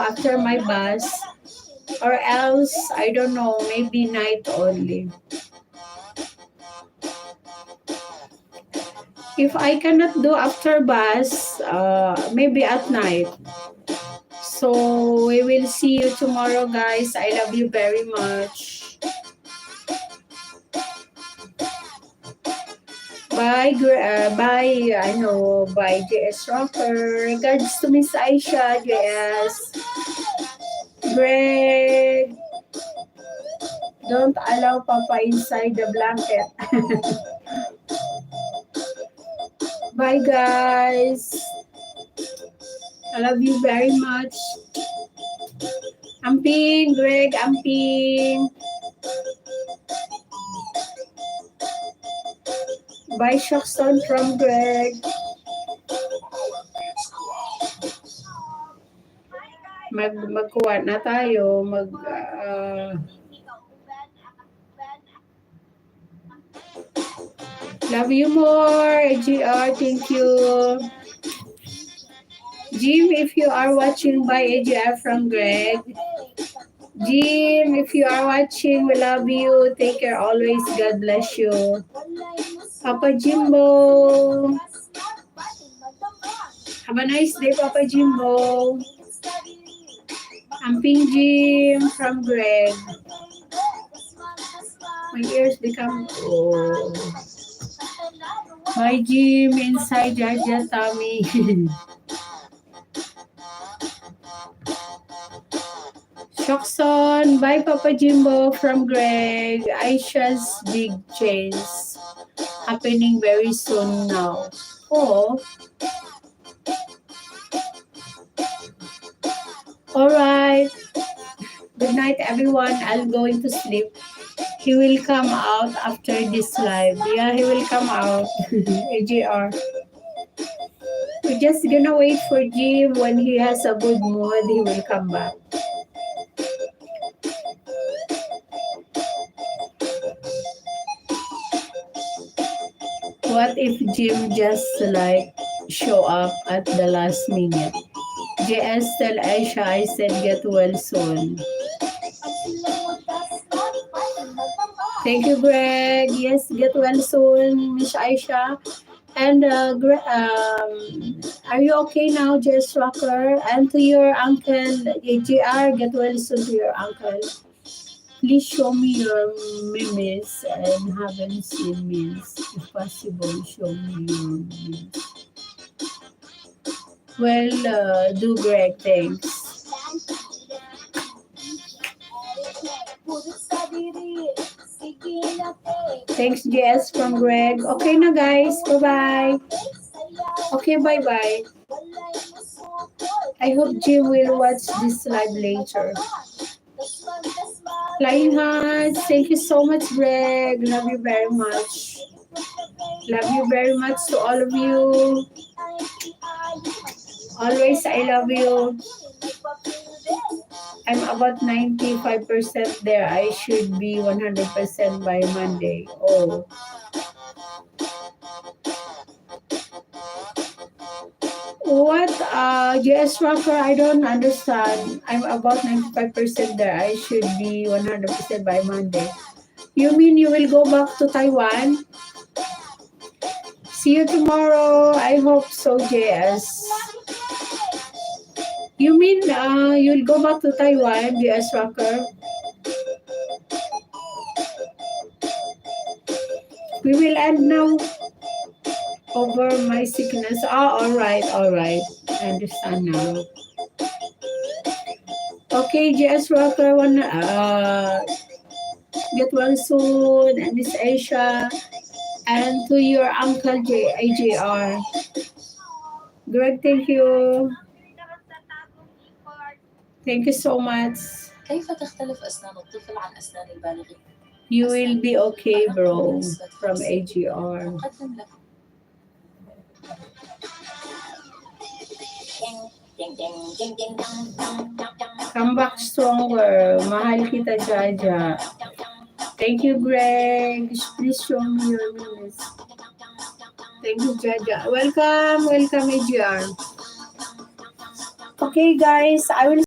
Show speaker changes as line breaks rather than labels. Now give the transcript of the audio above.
after my bus. Or else, I don't know, maybe night only. If I cannot do after bus, maybe at night. So we will see you tomorrow, guys. I love you very much. Bye, bye, JS Rocker. Regards to Miss Aisha, JS. Greg, don't allow Papa inside the blanket. Bye, guys. I love you very much. Amping, Greg, Amping. Bye, Shockson from Greg. Magkuha na tayo. Love you more, AGR. Thank you. Jim, if you are watching by AGR from Greg. Jim, if you are watching, we love you. Take care always. God bless you. Papa Jimbo. Have a nice day, Papa Jimbo. Amping Jim from Greg. My ears become... Oh. My Jim inside Jaja Tommy. Shockson. Bye, Papa Jimbo from Greg. Aisha's big change happening very soon now. Oh. Alright. Good night, everyone. I'm going to sleep. He will come out after this live. Yeah, he will come out. AGR. We're just gonna wait for Jim. When he has a good mood, he will come back. What if Jim just show up at the last minute? JS tell Aisha I said get well soon. Thank you, Greg. Yes, get well soon, Miss Aisha. And are you okay now, Jess Rocker? And to your uncle, AGR, get well soon to your uncle. Please show me your memes and haven't seen memes. If possible, show me your memes. Well, do Greg, thanks. Thanks, Jess from Greg. Okay na, guys. Bye-bye. Okay, bye-bye. I hope Jim will watch this live later. Flying hearts. Thank you so much, Greg. Love you very much. Love you very much to all of you. Always, I love you. I'm about 95% there. I should be 100% by Monday. Oh. What? JS Rocker, I don't understand. I'm about 95% there. I should be 100% by Monday. You mean you will go back to Taiwan? See you tomorrow. I hope so, JS. You mean you'll go back to Taiwan, JS Rocker? We will end now over my sickness. Oh, all right. I understand now. Okay, JS Rocker, get well soon, and Miss Aisha, and to your uncle AJR. Greg, thank you. Thank you so much.
كيف تختلف أسنان الطفل عن أسنان البالغين؟
You will be okay, bro, from AGR. Come back stronger. Mahal kita, Jaja. Thank you, Greg. Please show me your news. Thank you, Jaja. Welcome, AGR. Okay, guys, I will